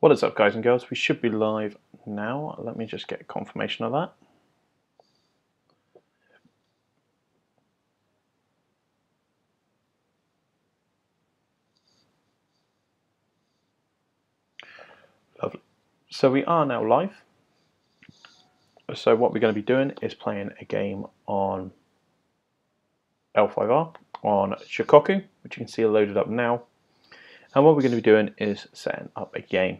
What is up, guys and girls? We should be live now. Let me just get confirmation of that. Lovely. So we are now live. So what we're going to be doing is playing a game on L5R on Shikoku, which you can see loaded up now. And what we're going to be doing is setting up a game.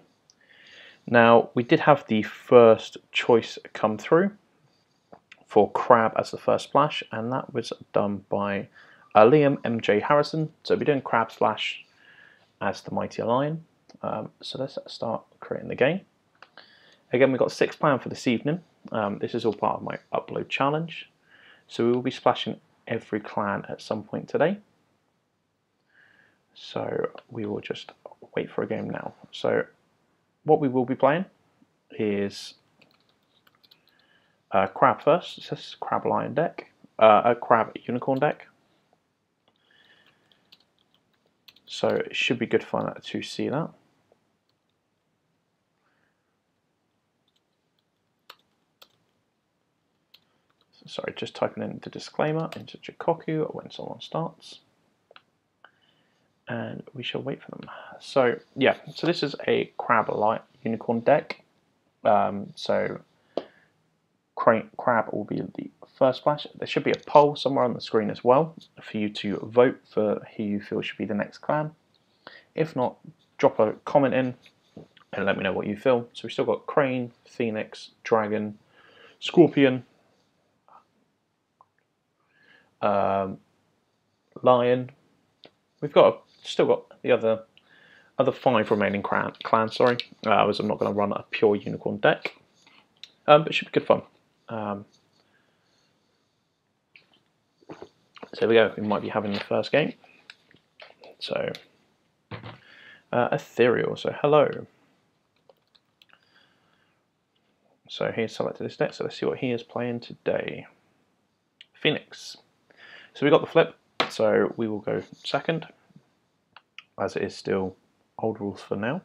Now, we did have the first choice come through for Crab as the first splash, and that was done by Liam MJ Harrison. So we're doing Crab Splash as the Mighty Lion. So let's start creating the game. Again, we've got 6 planned for this evening. This is all part of my upload challenge. So we will be splashing every clan at some point today. So we will just wait for a game now. So what we will be playing is Crab first. It says Crab Lion deck, a Crab Unicorn deck. So it should be good fun to see that. Sorry, just typing in the disclaimer into Shikoku when someone starts. And we shall wait for them. So yeah, so this is a Crab Light Unicorn deck. So Crab will be the first splash. There should be a poll somewhere on the screen as well for you to vote for who you feel should be the next clan. If not, drop a comment in and let me know what you feel. So we've still got Crane, Phoenix, Dragon, Scorpion, Lion. We've still got the other 5 remaining clans. Sorry, as I'm not going to run a pure unicorn deck, but it should be good fun. So there we go. We might be having the first game. So Ethereal. So hello. So he's selected this deck. So let's see what he is playing today. Phoenix. So we got the flip. So we will go second, as it is still old rules for now.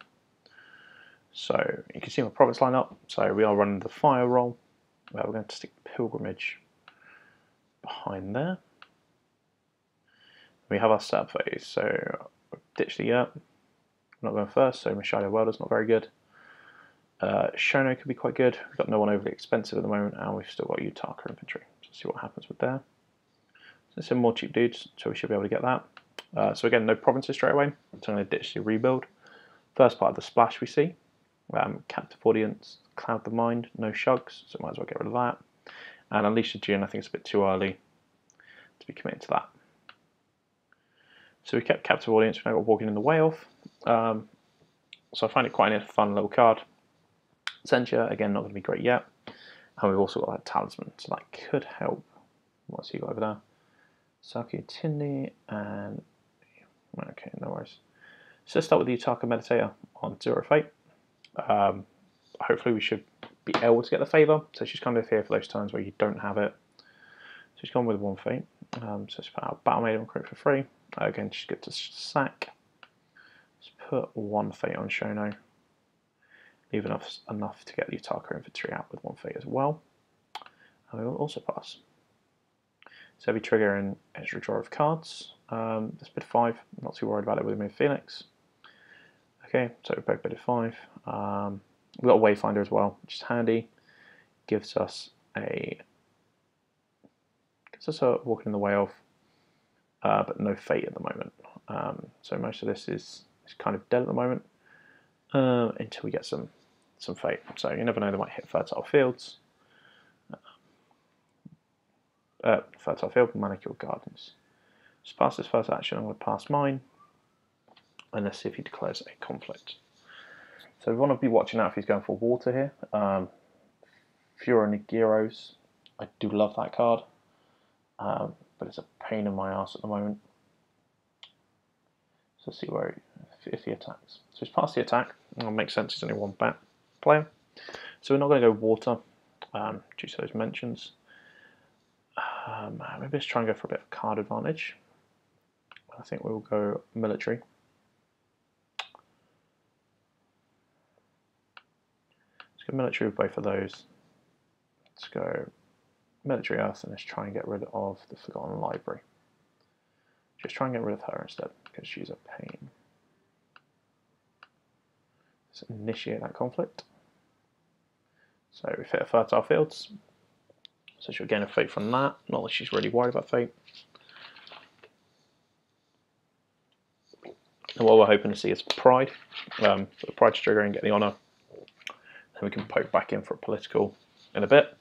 So you can see my province line up. So we are running the fire roll. We're going to stick Pilgrimage behind there. We have our setup phase. So ditch the I'm not going first. So Machado Welder's not very good. Shono could be quite good. We've got no one overly expensive at the moment, and we've still got Utaka infantry. So let's see what happens with there. So some more cheap dudes, so we should be able to get that. So again, no provinces straight away. So I'm going to ditch the rebuild. First part of the splash we see. Captive Audience, Cloud the Mind, no Shugs, so might as well get rid of that. And Unleash the Djinn, I think it's a bit too early to be committed to that. So we kept Captive Audience, we've now got Walking in the Way off. So I find it quite a fun little card. Sentia, again, not going to be great yet. And we've also got that Talisman, so that could help. What's he got over there? Saki Tindi and... Okay, no worries. So let's start with the Utaka Meditator on 0 Fate. Hopefully we should be able to get the favour. So she's kind of here for those times where you don't have it. So she's gone with 1 Fate. So let's put out Battle Maiden Recruit for free. Again, she's good to sack. Let's put 1 Fate on Shono. Leave enough to get the Utaka infantry out with 1 Fate as well. And we will also pass. So we trigger an extra draw of cards. This bid 5, I'm not too worried about it with me Phoenix. Okay, so we both bid 5. We've got a Wayfinder as well, which is handy. Gives us a walking in the way of, but no fate at the moment. So most of this is kind of dead at the moment until we get some fate. So you never know, they might hit fertile fields. Fertile field, Manicure Gardens. Just pass this first action, I'm going to pass mine. And let's see if he declares a conflict. So we want to be watching out if he's going for water here. Fura Nigiros, I do love that card. But it's a pain in my ass at the moment. So let's see if he attacks. So he's passed the attack. It'll make sense, he's only 1 bat player. So we're not going to go water due to those mentions. Maybe let's try and go for a bit of card advantage. I think we'll go military. go military with both of those. Let's go military Earth and let's try and get rid of the Forgotten Library. Just try and get rid of her instead, because she's a pain. Let's initiate that conflict. So we've hit her fertile fields. So she'll gain a fate from that. Not that she's really worried about fate. And what we're hoping to see is pride. So the pride's trigger and get the honour. Then we can poke back in for a political in a bit.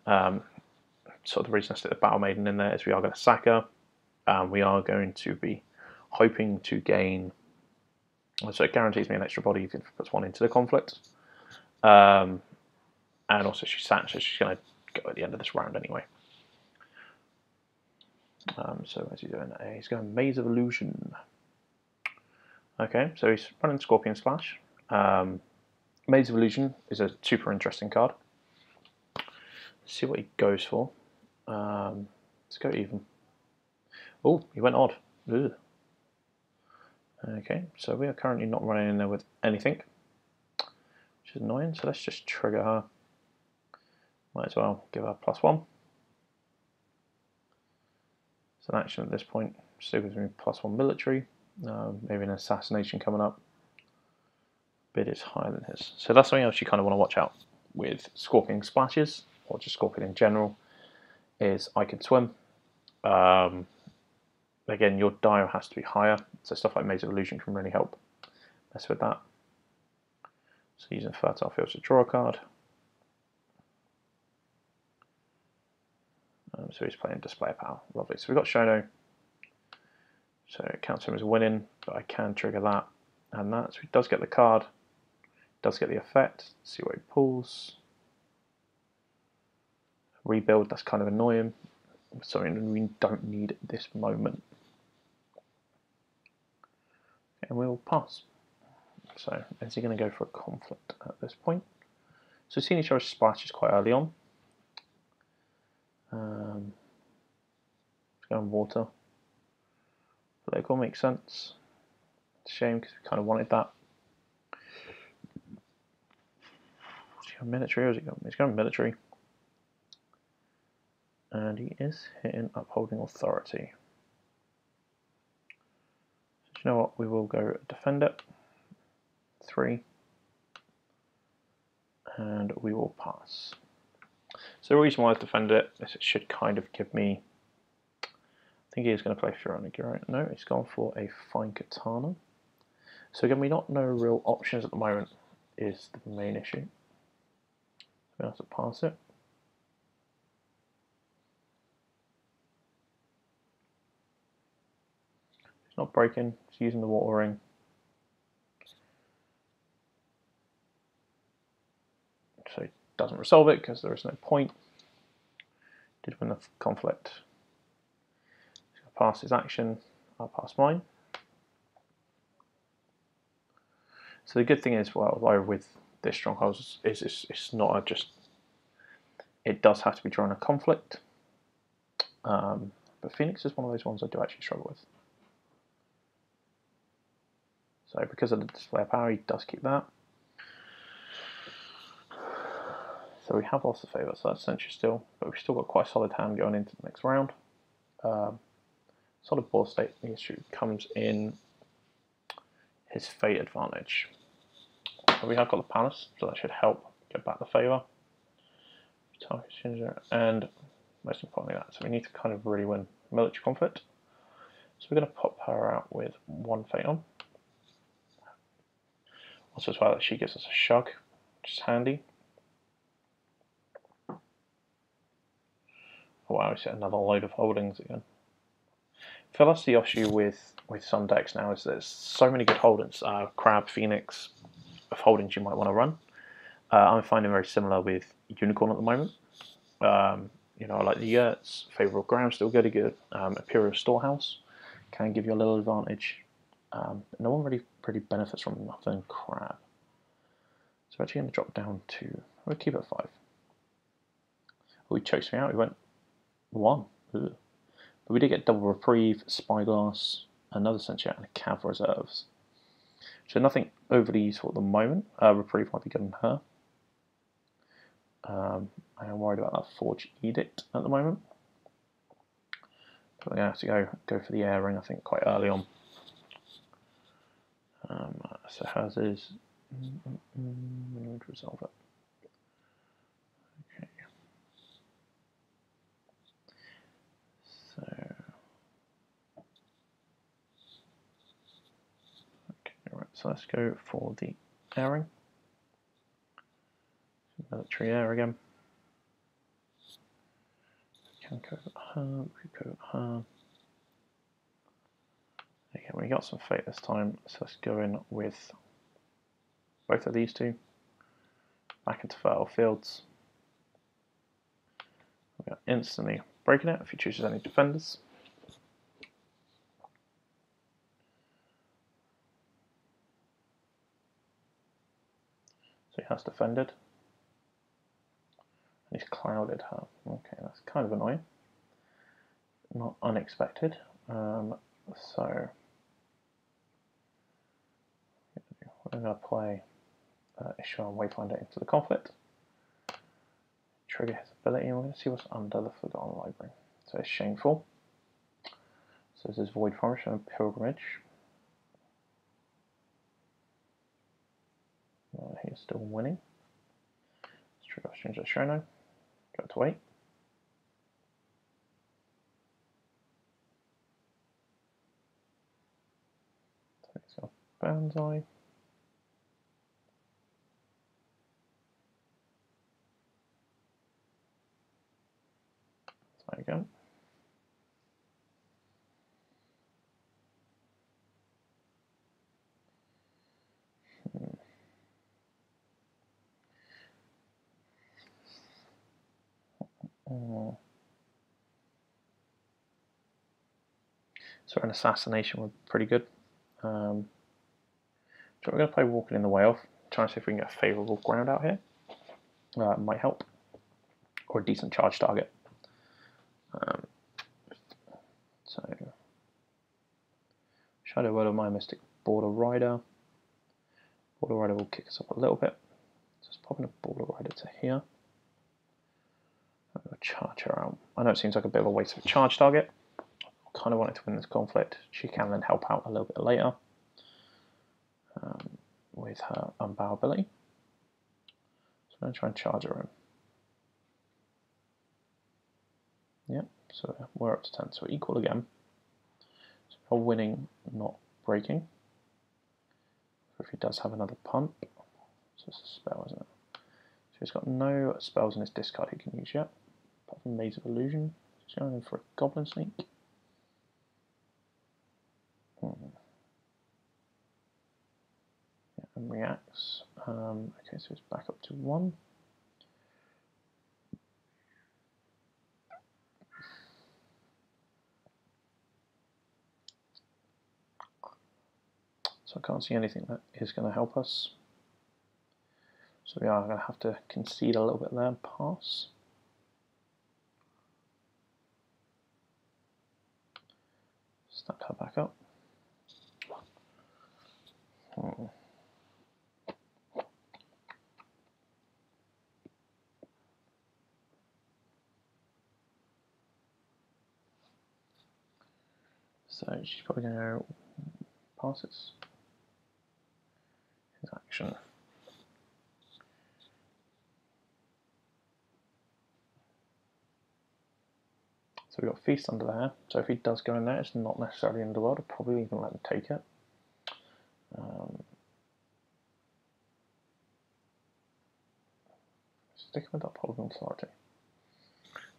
So the reason I stick the Battle Maiden in there is we are going to sack her. We are going to be hoping to gain. So it guarantees me an extra body if it puts one into the conflict. And also she's sacked, so she's going to go at the end of this round anyway. So what's he doing? He's going Maze of Illusion. Okay, so he's running Scorpion Splash. Maze of Illusion is a super interesting card. Let's see what he goes for. Let's go even. Oh, he went odd. Ugh. Okay, so we are currently not running in there with anything, which is annoying. So let's just trigger her. Might as well give her +1. It's an action at this point. Still gives me +1 military. Maybe an assassination coming up. Bid is higher than his. So that's something else you kind of want to watch out with Scorpion Splashes, or just Scorpion in general, is I Can Swim. Again, your dial has to be higher, so stuff like Maze of Illusion can really help mess with that. So using Fertile Fields to draw a card. So he's playing Display of Power. Lovely. So we've got Shono. So it counts him as winning, but I can trigger that and that. So he does get the card, does get the effect. Let's see what he pulls. Rebuild, that's kind of annoying. Something we don't need at this moment. And we'll pass. So is he going to go for a conflict at this point? So seeing each other's splashes quite early on. Let's go on water. Political makes sense. It's a shame because we kind of wanted that. Is he going military or is he going? He's going military. And he is hitting Upholding Authority. So you know what? We will go defend it. 3. And we will pass. So the reason why I've defended it is it should kind of give me. I think he is going to play Pharaonic, right? No, he's gone for a Fine Katana. So again, we not know real options at the moment is the main issue. We have to pass it. It's not breaking, it's using the Water Ring. So it doesn't resolve it because there is no point. Did win the conflict. He's going to pass his action, I'll pass mine. So the good thing is, well, with this Strongholds is it's not a just. It does have to be drawing a conflict. But Phoenix is one of those ones I do actually struggle with. So because of the Display of Power, he does keep that. So we have lost the favour, so that's essentially still, but we've still got quite a solid hand going into the next round. Solid board state, the issue comes in his fate advantage. So we have got the Palace, so that should help get back the favour. And most importantly that, so we need to kind of really win military conflict. So we're going to pop her out with 1 fate on. Also as well that she gives us a shug, which is handy. Oh wow, we set another load of holdings again. I feel that's the issue with some decks now, is there's so many good holdings. Crab, Phoenix, of holdings you might want to run. I'm finding very similar with Unicorn at the moment. You know, I like the Yurts, Favourable Ground, still good. Imperial Storehouse can give you a little advantage. No one really benefits from nothing Crab. So we're actually going to drop down to, we'll keep it at 5. Oh, he chokes me out, he went 1. Ugh. But we did get double Reprieve, Spyglass, another Sentient, and a Cav Reserves. So nothing overly useful at the moment. Reprieve might be good on her. I am worried about that Forge Edict at the moment. But we're going to have to go for the air ring, I think, quite early on. So hers is... we need to resolve it. Okay. So... okay, right, so let's go for the air ring. Military air again. Can coat her, coat her. Okay, we got some fate this time, so let's go in with both of these two. Back into fertile fields. We are instantly breaking it if he chooses any defenders. So he has defended. And he's clouded her. Okay, that's kind of annoying. Not unexpected. So we're going to play Issue on Wayfinder into the conflict. Trigger his ability, and we're going to see what's under the Forgotten Library. So it's Shameful. So this is Void Forest and Pilgrimage. He's still winning. Let's trigger Stranger Shono. Go to 8. So he's got Banzai. There you go. So an assassination would be pretty good. So we're going to play Walking in the Way Off, trying to see if we can get a favourable ground out here. Might help. Or a decent charge target. So Shadow Word of My Mystic Border Rider. Border Rider will kick us up a little bit. Just popping a Border Rider to here. I'm going to charge her out. I know it seems like a bit of a waste of a charge target. Kind of wanted to win this conflict. She can then help out a little bit later with her unbow ability. So I'm going to try and charge her in. Yep, so we're up to 10, so we're equal again. So we're winning, not breaking. If he does have another pump, so it's a spell, isn't it? So he's got no spells in his discard he can use yet, apart from Maze of Illusion. He's going in for a Goblin Sneak. Yeah, and reacts. Okay, so he's back up to 1. So I can't see anything that is going to help us. So we are going to have to concede a little bit there and pass. Stack her back up. So she's probably going to pass his action. So we've got Feast under there. So if he does go in there, it's not necessarily Underworld. I'd probably even let him take it. Sticking with that Polygon Authority.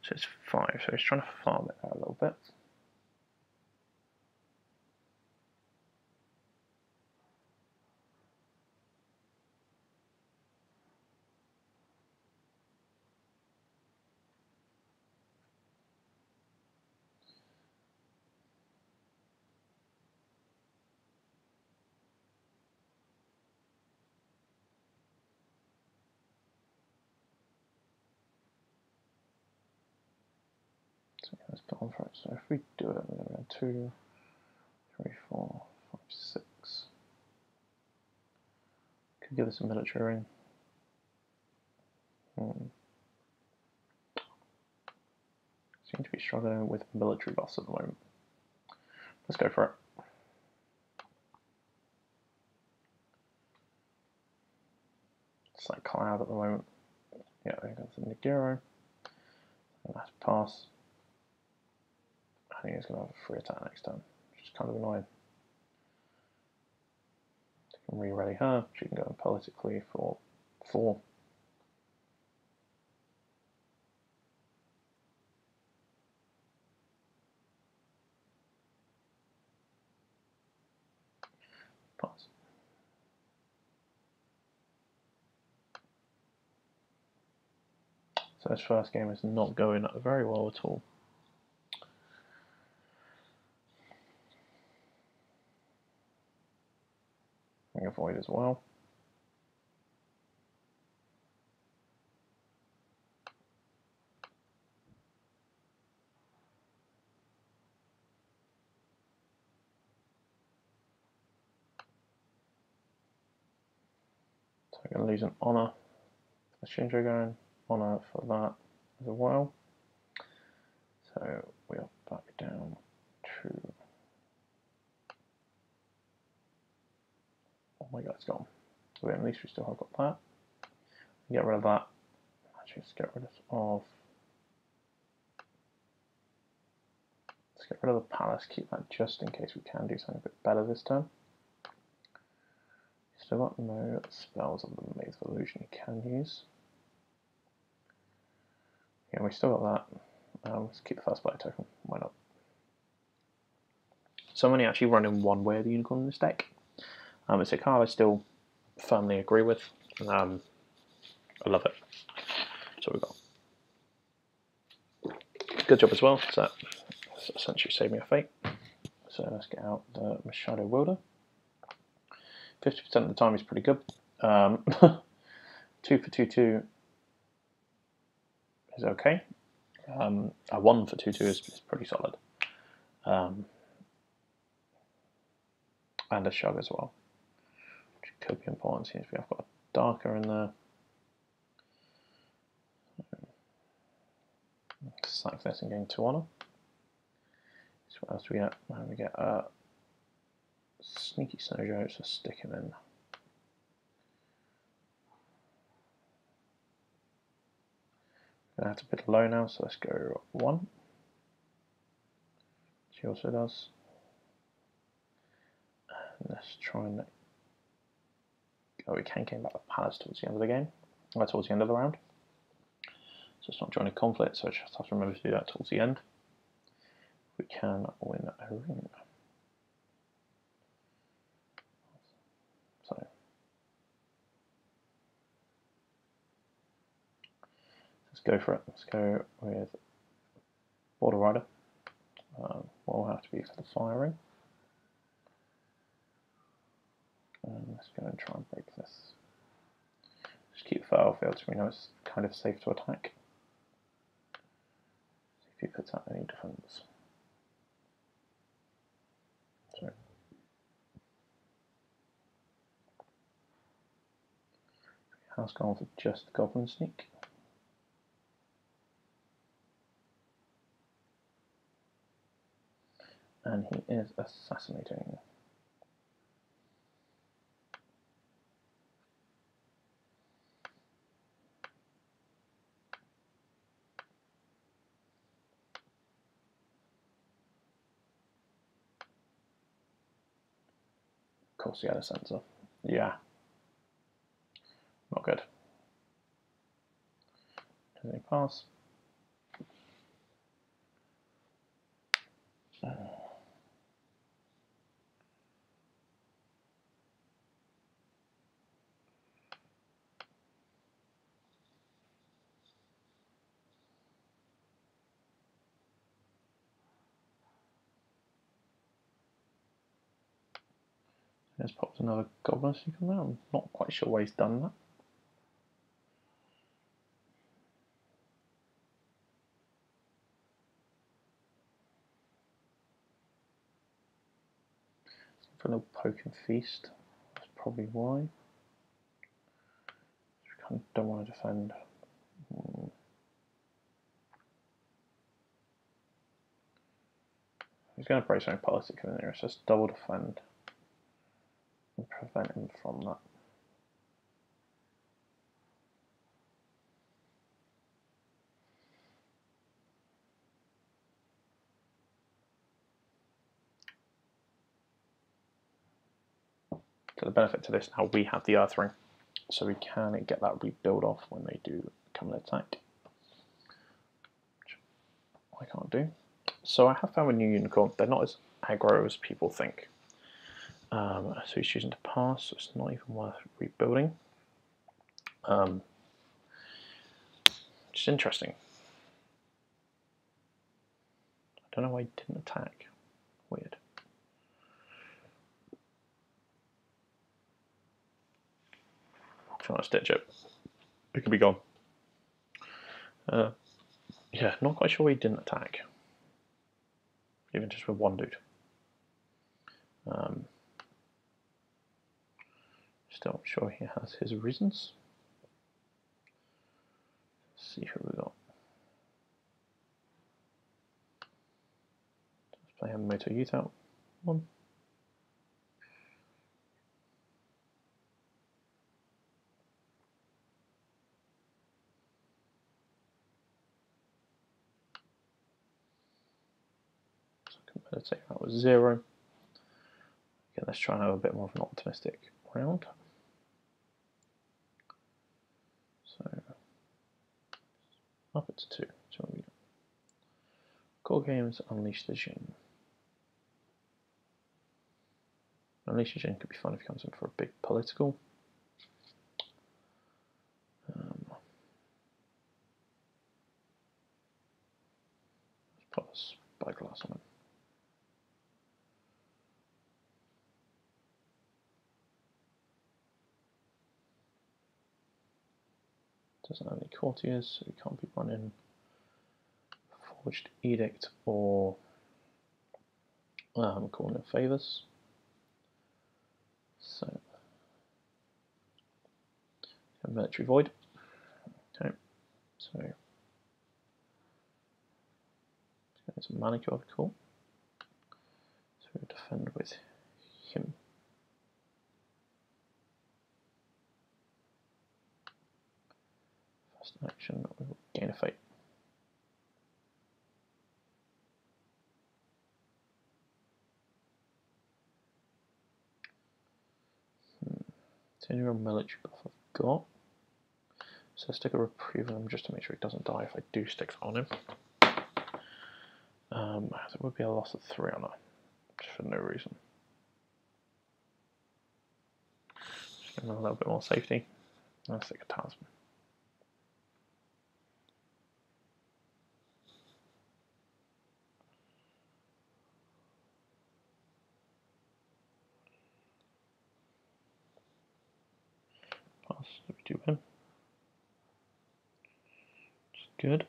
So it's 5, so he's trying to farm it out a little bit. So let's put on for it. So if we do it, we're going to go 2, 3, 4, 5, 6. Could give us a military ring. seem to be struggling with military boss at the moment. Let's go for it. It's like Cloud at the moment. Yeah, there goes the Nagiro. Last pass. I think he's going to have a free attack next turn, which is kind of annoying. You can re-ready her. She can go in politically for 4. Pass. So this first game is not going very well at all. Avoid as well. So we're going to lose an honour for Shinjo going, honour for that as well. So we are back down to. Oh my god, it's gone. So at least we still have got that. Get rid of that. Actually, let's get rid of. Let's get rid of the palace. Keep that just in case we can do something a bit better this turn. Still got no spells of the Maze of Illusion you can use. Yeah, we still got that. Let's keep the first player token. Why not? So I'm only actually running one way of the Unicorn in this deck. It's a card I still firmly agree with. I love it. So we got good job as well. So that's essentially saved me a fate. So let's get out the Machado Welder. 50% of the time is pretty good. 2 for 2/2 is okay. A 1 for 2/2 is pretty solid. And a Shug as well, which could be important since we have got a Darker in there. Sack this and gain 2 honour. So what else do we get? We get a Sneaky Snowjo, so stick him in. Gonna have to bid low now, so let's go 1. She also does. And let's try and. Oh, we can gain back the Palace towards the end of the game, towards the end of the round. So it's not joining conflict, so I just have to remember to do that towards the end. We can win a ring. So let's go for it. Let's go with Border Rider. What will have to be for the firing. And let's go and try and break this. Just keep the battlefield so we know it's kind of safe to attack. See if he puts out any defense. So House gone for just the Goblin Sneak. And he is assassinating. Of course he had a sensor. Yeah. Not good. Does he pass? Let's pop another Goblin Sneak on there. I'm not quite sure why he's done that. For a little poke and feast. That's probably why. Just kind of don't want to defend. He's going to break something political in there. It's just double defend and prevent him from that. So the benefit to this now, we have the Earth Ring, so we can get that rebuild off when they do come and attack, which I can't do. So I have found a new unicorn. They're not as aggro as people think. So he's choosing to pass, so it's not even worth rebuilding. Which is interesting. I don't know why he didn't attack. Weird. Trying to stitch it. It could be gone. Yeah, not quite sure why he didn't attack. Even just with one dude. Still sure he has his reasons. Let's see who we got. Let's play Moto Youth out. One. So I can meditate that was 0. Again, let's try and have a bit more of an optimistic round. So up to 2. So we Core Games, Unleash the Jinn. Unleash the Jinn could be fun if he comes in for a big political. Let's put a spyglass on him. Doesn't have any courtiers, so he can't be running Forged Edict or calling in favours. So, Military Void. Okay, so it's a Manicure, cool. So we'll defend with him. First action, we will gain a fate. Any real military buff I've got. So stick a reprieve on him just to make sure he doesn't die if I do stick that on him. There would be a loss of 3 on her, just for no reason. Just give him a little bit more safety. I'll stick a talisman. Pass, we do win. Which is good.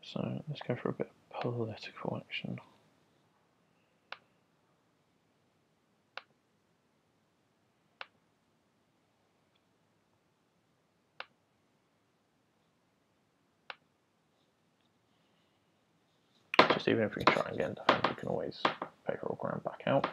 So let's go for a bit of political action. Just even if we try and get in defense, we can always pay for all ground back out.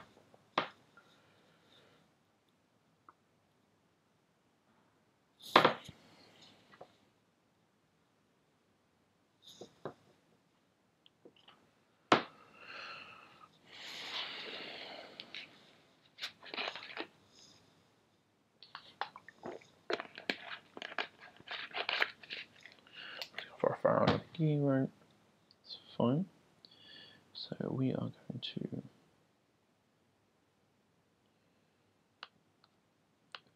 For a Pharaoh hero, it's fine. So we are going to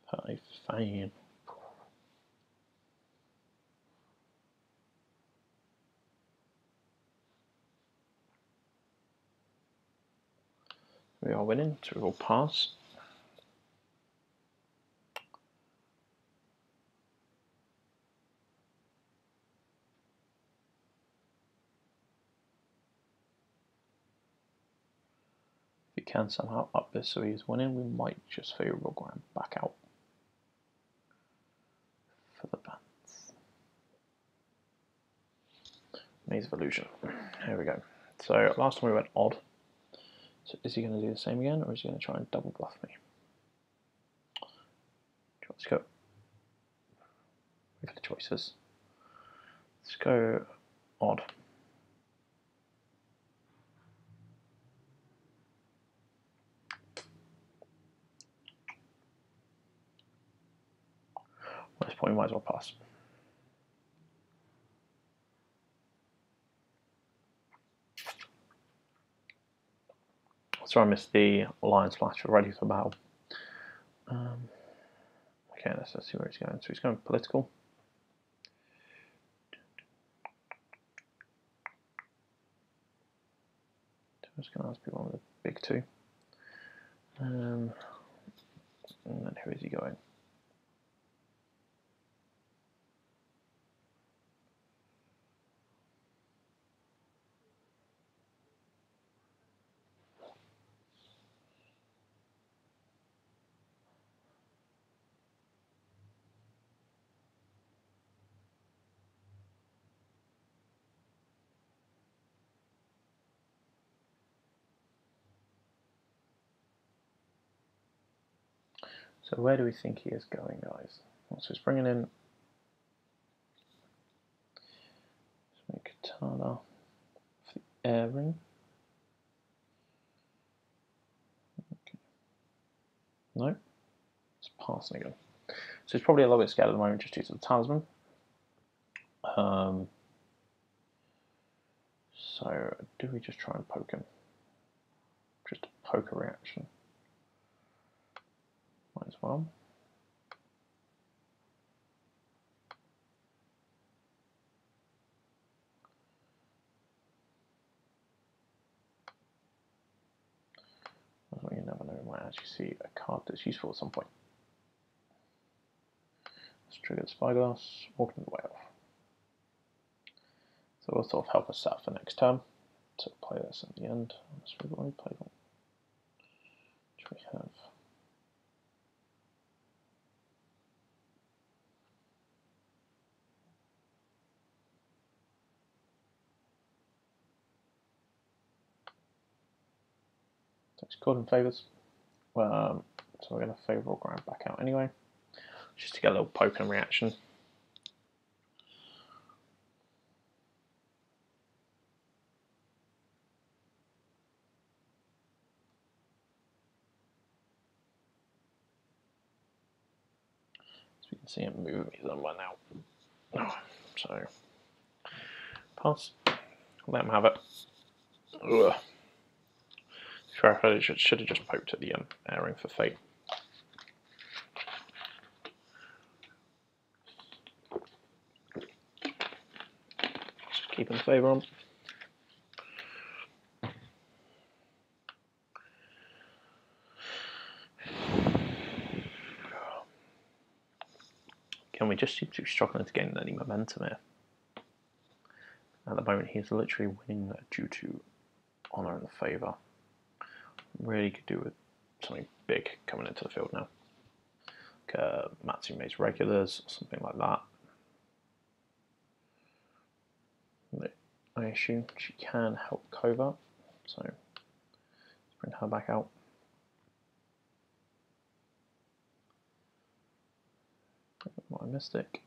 put a fan. We are winning, so we will pass. If we can somehow up this so he's winning, we might just favourable ground back out for the bans. Maze of Illusion. Here we go. So last time we went odd. So is he going to do the same again, or is he going to try and double bluff me? Let's go. Wait for the choices. Let's go odd. At this point, we might as well pass. So I missed the Lion's Flash for Ready for Battle. Okay, let's see where he's going. So he's going political. So I'm just going to ask people on the big two. And then who is he going? So where do we think he is going, guys? So he's bringing in Katana for the air ring. Okay. No, it's passing again. So he's probably a little bit scared at the moment just due to the talisman. So do we just try and poke him? Just a poker reaction. Might as well. You never know, we might actually see a card that's useful at some point. Let's trigger the spyglass, walking the way off. So we'll sort of help us set up for next turn. So play this at the end. So we've already played one. Which we have. It's called in favours. So we're going to favourable ground back out anyway, just to get a little poking reaction. So we can see him move me somewhere now. So pass. Let him have it. Ugh. Sure, I should have just poked at the airing for fate. Just keeping the favour on. Again, we just seem to be struggling to gain any momentum here. At the moment, he's literally winning due to honour and favour. Really could do with something big coming into the field now. Like Matsu Maze regulars or something like that. I assume she can help Kova, so let's bring her back out. My Mystic.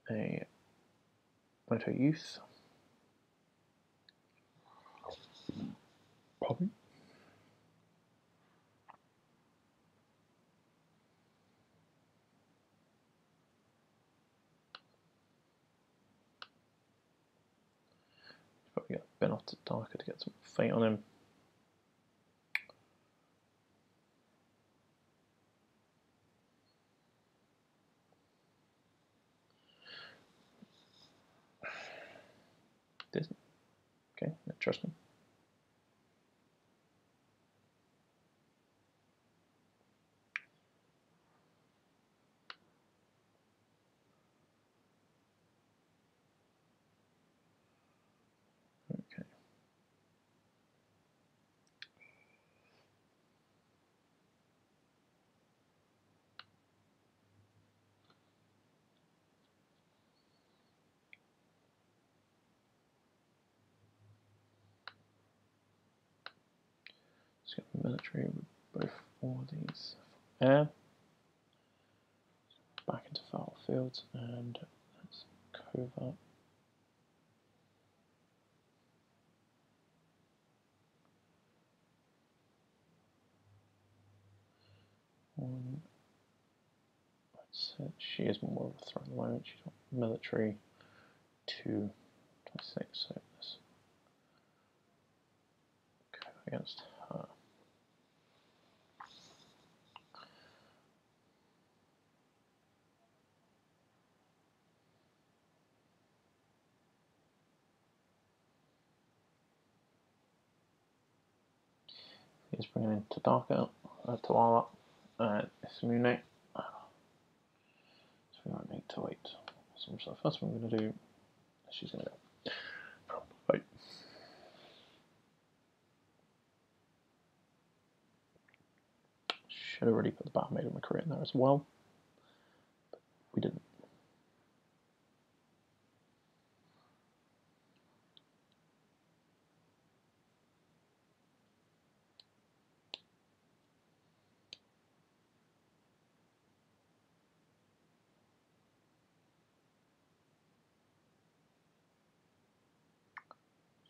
A Moto Youth. Probably. Probably get Ben off to Darker to get some fate on him. Disney. Okay, interesting. Okay. Let's get military with both all of these. Air. Back into foul fields and let's covert. She is more of a threat at the moment. She's got military 226, so let's go against her. He's bringing in Tadaka, Tawala, and Ismune. So we might need to wait. So the first one I'm going to do, she's going to go. Right. Should have already put the Battle Maiden McCree in there as well, but we didn't.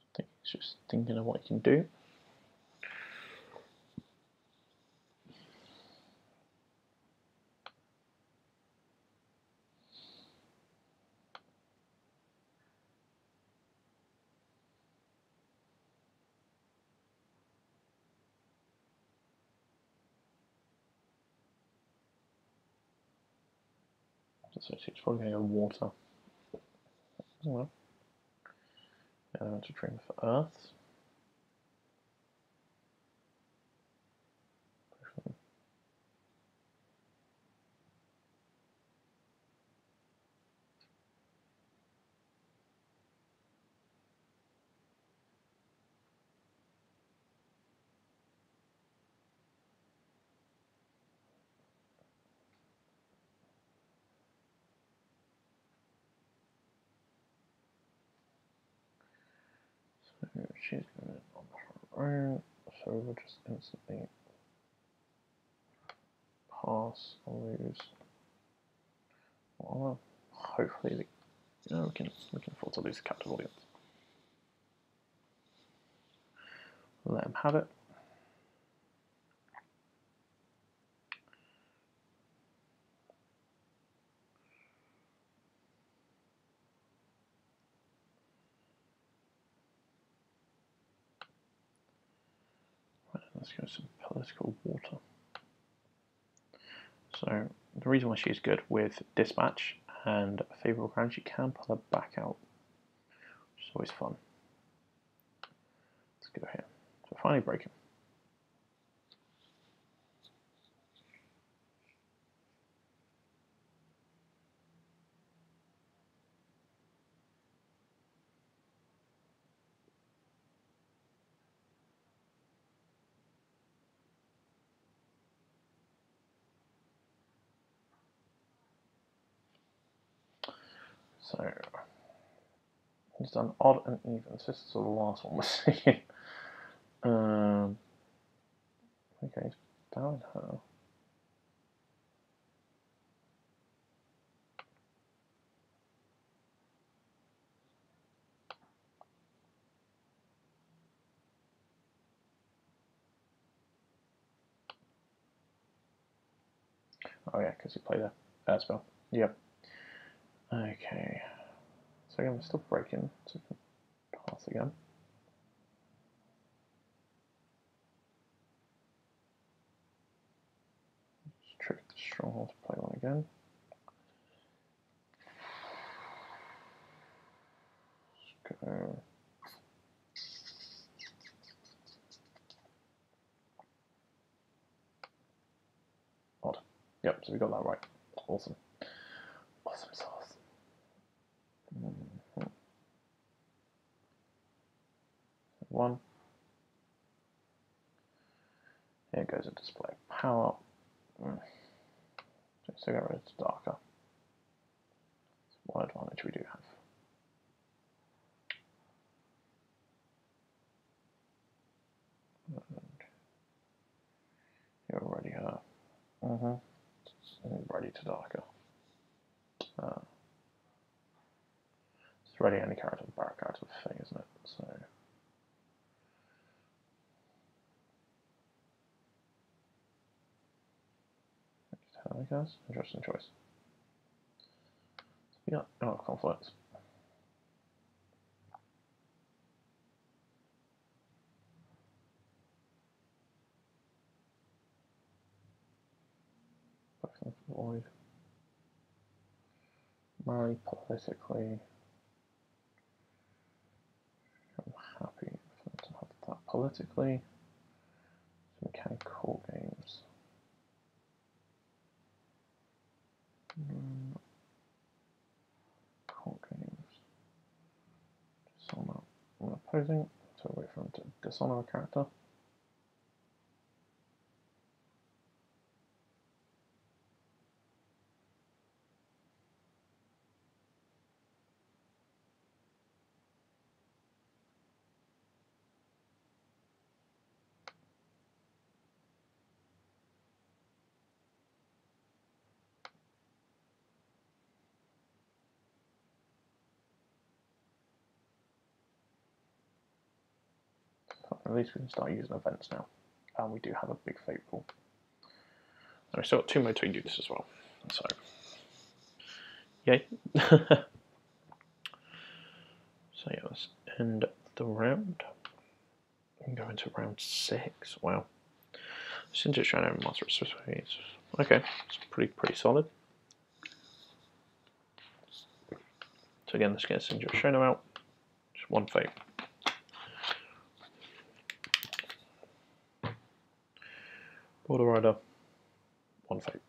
I think he's just thinking of what he can do. So she's probably going to go water. Well, now I want to train for Earth. So she's going on her own, so we'll just instantly pass or lose. Well, hopefully, we can afford to lose the captive audience. Let him have it. Right, let's go some political water. So the reason why she's good with dispatch and favourable ground, she can pull her back out, which is always fun. Let's go here. So finally break him. So he's done odd and even. So this is the last one we're seeing. Okay, he's down her. Oh yeah, because he played a air spell. Yep. Okay. So again, we're still breaking, so we can pass again. Just trick the stronghold to play one again. Let's go. Odd. Yep, so we got that right. Awesome. Awesome sauce. One. Here goes a display power. So get rid of the darker. So what advantage we do have. And Ready to darker. It's ready any character with barrack character with thing, isn't it? So I guess interesting choice. Yeah, oh, conflicts. Void. Marry politically. I'm happy for them to have that politically. Mechanical games. Court games. Dishonor. I'm opposing, so wait for him to dishonor a character. At least we can start using events now. And we do have a big fate pool. And we still got 2 more to do this as well. So, yay. So yeah, let's end the round. We can go into round 6. Wow. Singe Shadow Master of Space. Okay, it's pretty solid. So again, let's get Singe Shadow out. Just 1 fate. Border Rider, 1 fate.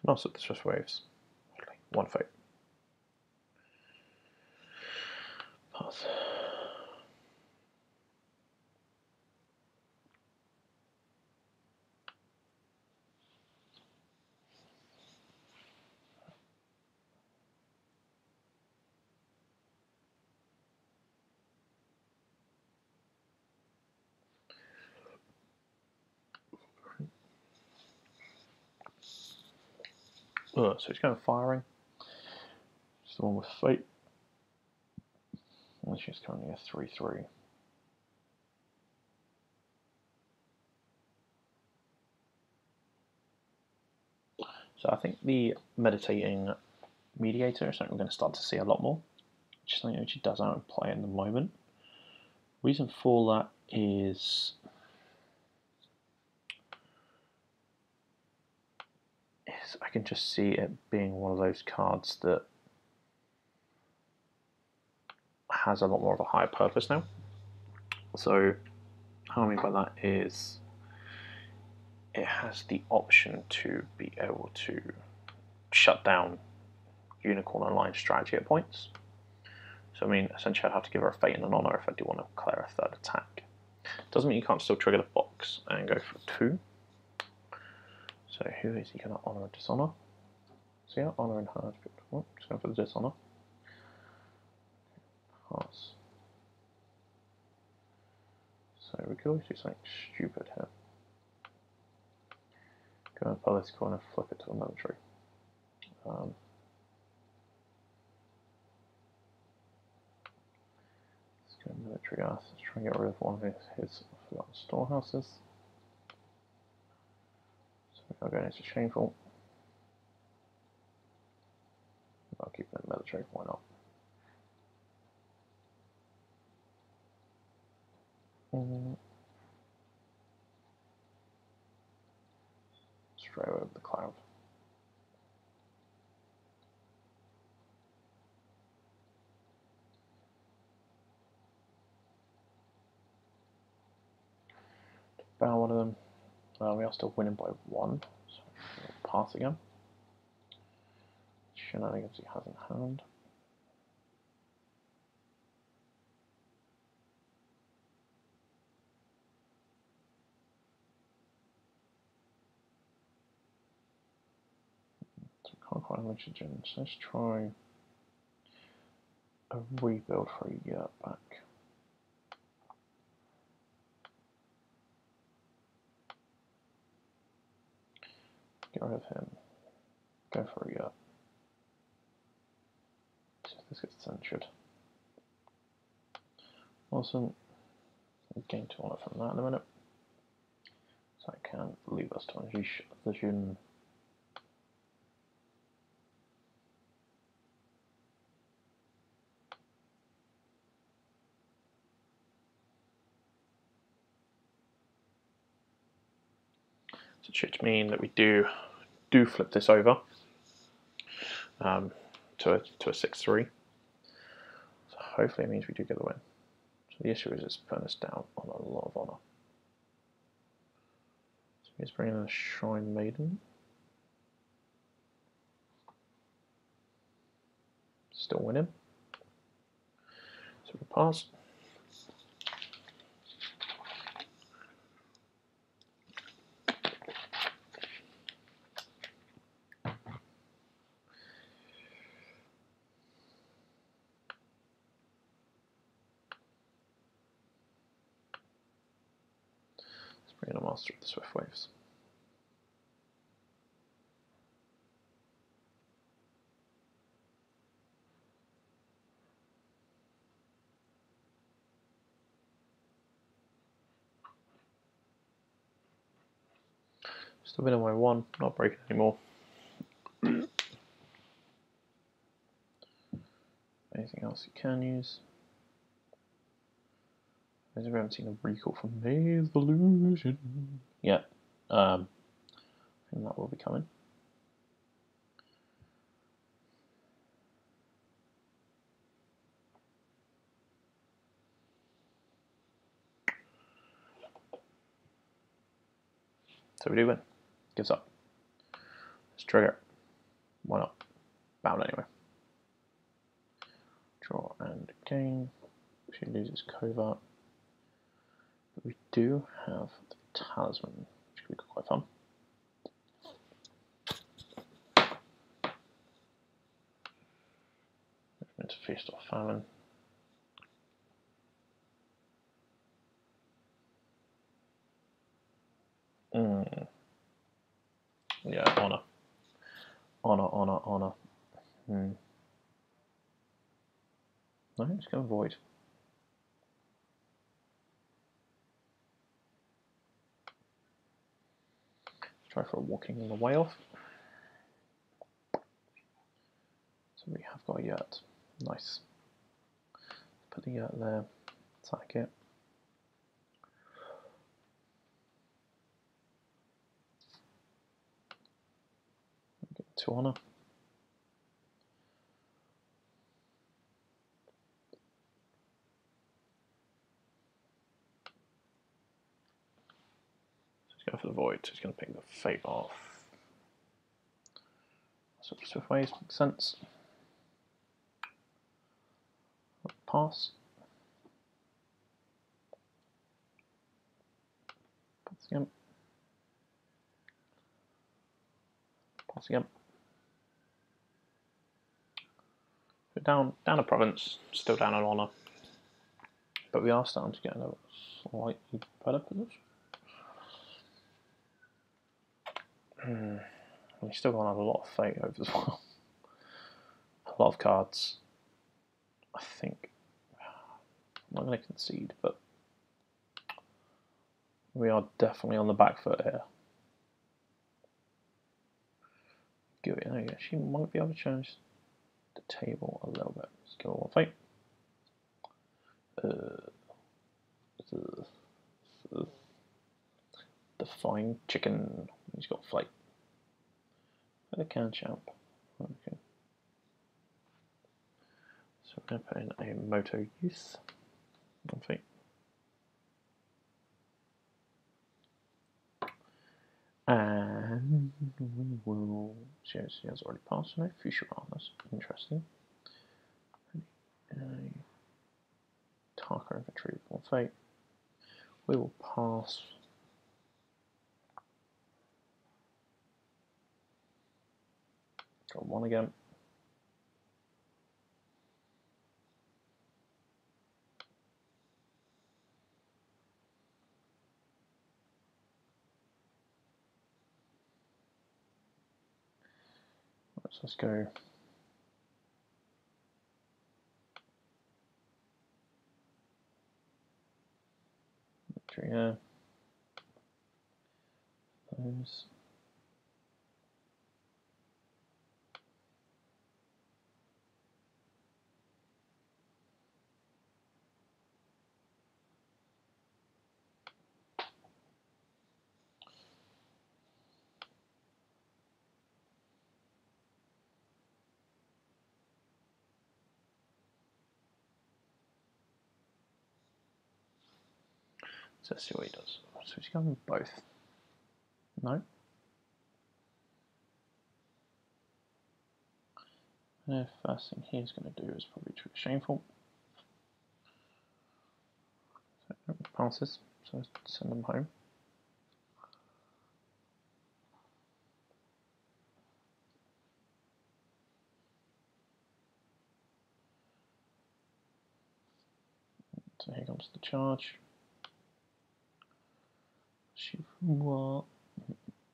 Master of the Swift Waves, 1 fate. Pass. So he's going firing. It's the one with fate. And she's currently a 3/3. So I think the meditating mediator is something we're going to start to see a lot more, which is something which he does out in play at the moment. Reason for that is I can just see it being one of those cards that has a lot more of a higher purpose now. So how I mean by that is it has the option to be able to shut down Unicorn Online strategy at points. So I mean, essentially I'd have to give her a fate and an honor if I do want to declare a 3rd attack. Doesn't mean you can't still trigger the box and go for 2. So who is he going to honor or dishonor? So yeah, honor and hard. Oh, just going for the dishonor. Pass. So we could always do something stupid here. Go in political and flip it to a military. Let's go military earth. Let's try and get rid of one of his forgotten storehouses. So we are going into shameful. I'll keep it military, why not? Straight over the cloud. Bow one of them. We are still winning by 1, so we'll pass again. Shenanigans he has in hand. So we can't quite mention Jin, so let's try a rebuild for a year back. Get rid of him. Go for a yacht. See if this gets censured. Awesome. Gain 2 honor from that in a minute. So I can leave us to unleash the Jun. So it should mean that we do flip this over to a 6-3. So hopefully it means we do get the win. So the issue is it's putting us down on a lot of honor. So he's bringing in a Shrine Maiden. Still winning. So we pass. Let's bring in a Master of the Swift Waves. Still winning by 1, not breaking anymore. Anything else you can use? I haven't seen a recall from Maze Illusion. Yeah, I think that will be coming. So we do win. Gives up. Let's trigger. Why not? Bound anyway. Draw and gain. She loses covert. But we do have the talisman, which could be quite fun. Into Feast or Famine. Yeah, honor. Honor. No, I'm just going to avoid. Try for a walking on the way off. So we have got a yurt. Nice. Put the yurt there. Attack it. Get 2 honor. Go for the void, so he's going to pick the fate off. So Swift Waves makes sense. Pass. Pass again. Pass again. We're down a province, still down on honor, but we are starting to get in a slightly better position. We still got a lot of fate over as well. A lot of cards. I think I'm not going to concede, but we are definitely on the back foot here. Give it. There you go. She might be able to change the table a little bit. Let's go on fate. The fine chicken. He's got flight. The can champ. Okay. So we're going to put in a Moto Youth on fate. And we will. She has already passed no future on. That's interesting. Tarka infantry on fate. We will pass. Got 1 again. So let's go. Yeah. Those. So let's see what he does. So he's going with both. No. The first thing he's going to do is probably too shameful. So passes, so send them home. So here comes the charge. Shoot what?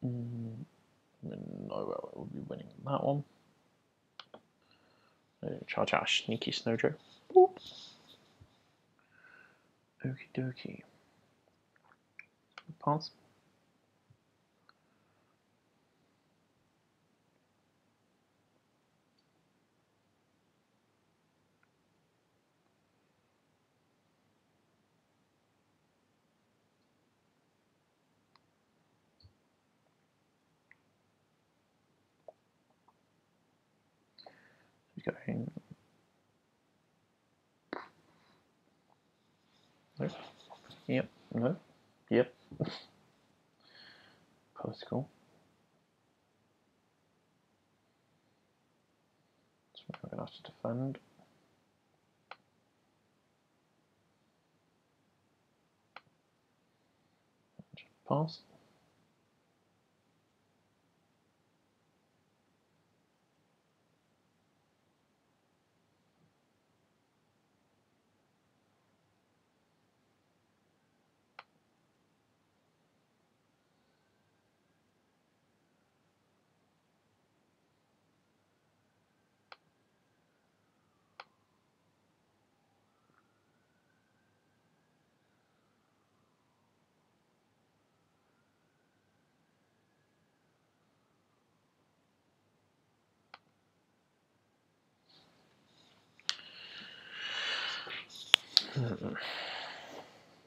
No, we'll be winning that one. Charge out a sneaky Snowdrill. Okie dokie. Pass. Going. Nope. Yep. No. Yep. Political. So we're going to have to defend. Just pass.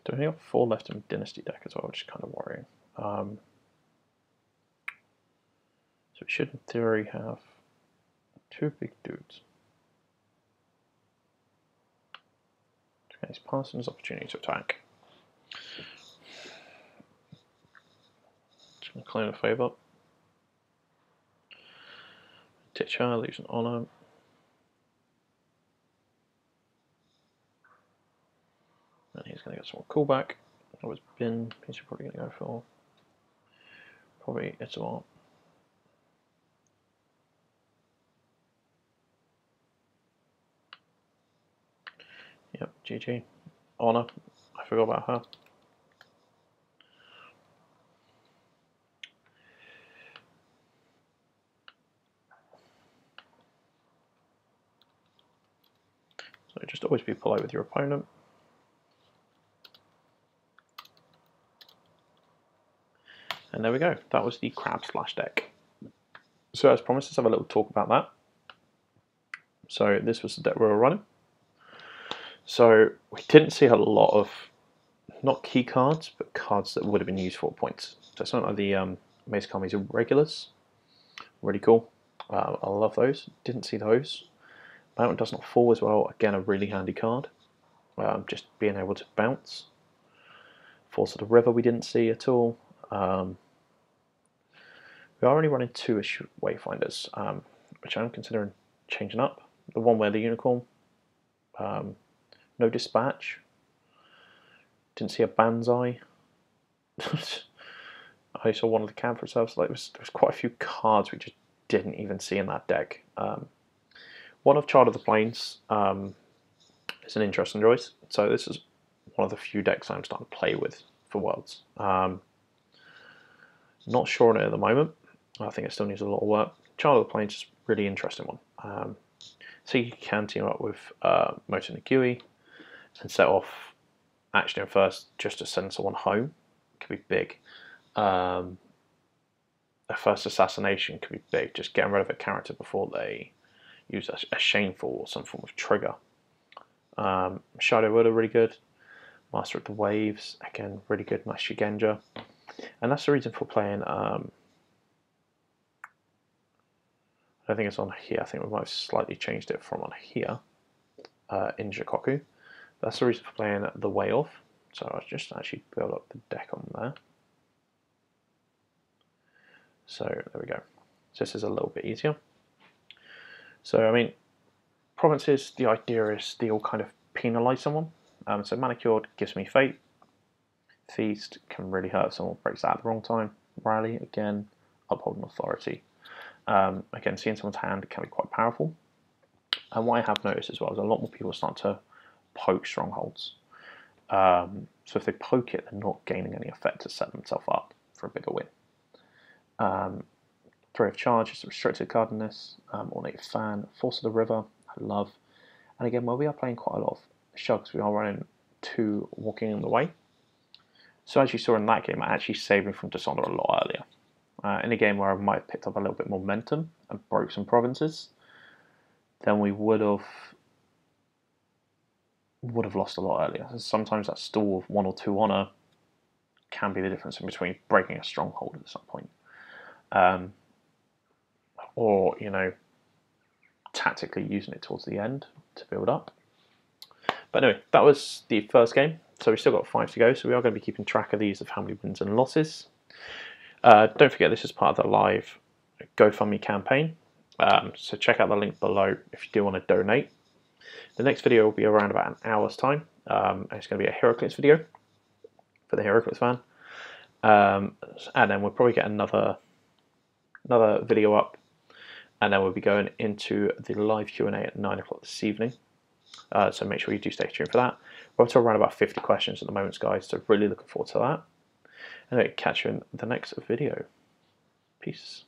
So we got 4 left in Dynasty deck as well, which is kind of worrying. So we should, in theory, have 2 big dudes. Okay, he's passing his opportunity to attack. Just going to claim a favour. Ditcher, leaves an honour. And he's going to get some more callback. That was bin. He's probably going to go for probably it's all. Yep, GG. Honor. I forgot about her. So just always be polite with your opponent. And there we go. That was the Crab Slash deck. So as promised, let's have a little talk about that. So this was the deck we were running. So we didn't see a lot of, not key cards, but cards that would have been useful at points. So something like the Mace Kami's Irregulars. Really cool. I love those. Didn't see those. Mountain Does Not Fall as well. Again, a really handy card. Just being able to bounce. Force of the River we didn't see at all. We are already running 2 issue Wayfinders, which I'm considering changing up. The one where the Unicorn. No Dispatch. Didn't see a Banzai. I saw one of the camp itself. So there was quite a few cards we just didn't even see in that deck. One of Child of the Plains is an interesting choice. So this is one of the few decks I'm starting to play with for Worlds. Not sure on it at the moment. I think it still needs a lot of work. Child of the Plains is really interesting one. So you can team up with Moto Nagui and set off action in first just to send someone home. Could be big. A first assassination could be big, just getting rid of a character before they use a shameful or some form of trigger. Shadow Wood are really good. Master of the Waves, again, really good. My Shigenja. And that's the reason for playing, I don't think it's on here, I think we might have slightly changed it from on here, in Jikoku. That's the reason for playing The Way Of. So I'll just actually build up the deck on there. So there we go. So this is a little bit easier. So I mean, provinces, the idea is they all kind of penalise someone. So Manicured gives me Fate. Feast can really hurt someone, breaks that at the wrong time. Rally, again, upholding authority. Again, seeing someone's hand can be quite powerful. And what I have noticed as well is a lot more people start to poke strongholds. So if they poke it, they're not gaining any effect to set themselves up for a bigger win. Three of Charge is a restricted card in this. Ornate Fan, Force of the River, I love. And again, while we are playing quite a lot of Shugs, we are running 2 Walking in the Way. So as you saw in that game, I actually saved him from Dishonor a lot earlier. In a game where I might have picked up a little bit more momentum and broke some provinces, then we would have lost a lot earlier. Sometimes that stall of 1 or 2 honor can be the difference in between breaking a stronghold at some point. Or, you know, tactically using it towards the end to build up. But anyway, that was the first game. So we've still got 5 to go, so we are going to be keeping track of these, of how many wins and losses. Don't forget, this is part of the live GoFundMe campaign. So check out the link below if you do want to donate. The next video will be around about an hour's time. It's going to be a HeroClix video for the HeroClix fan. And then we'll probably get another video up. And then we'll be going into the live Q&A at 9 o'clock this evening. So make sure you do stay tuned for that. We're up to around about 50 questions at the moment, guys, so really looking forward to that. And I'll catch you in the next video. Peace.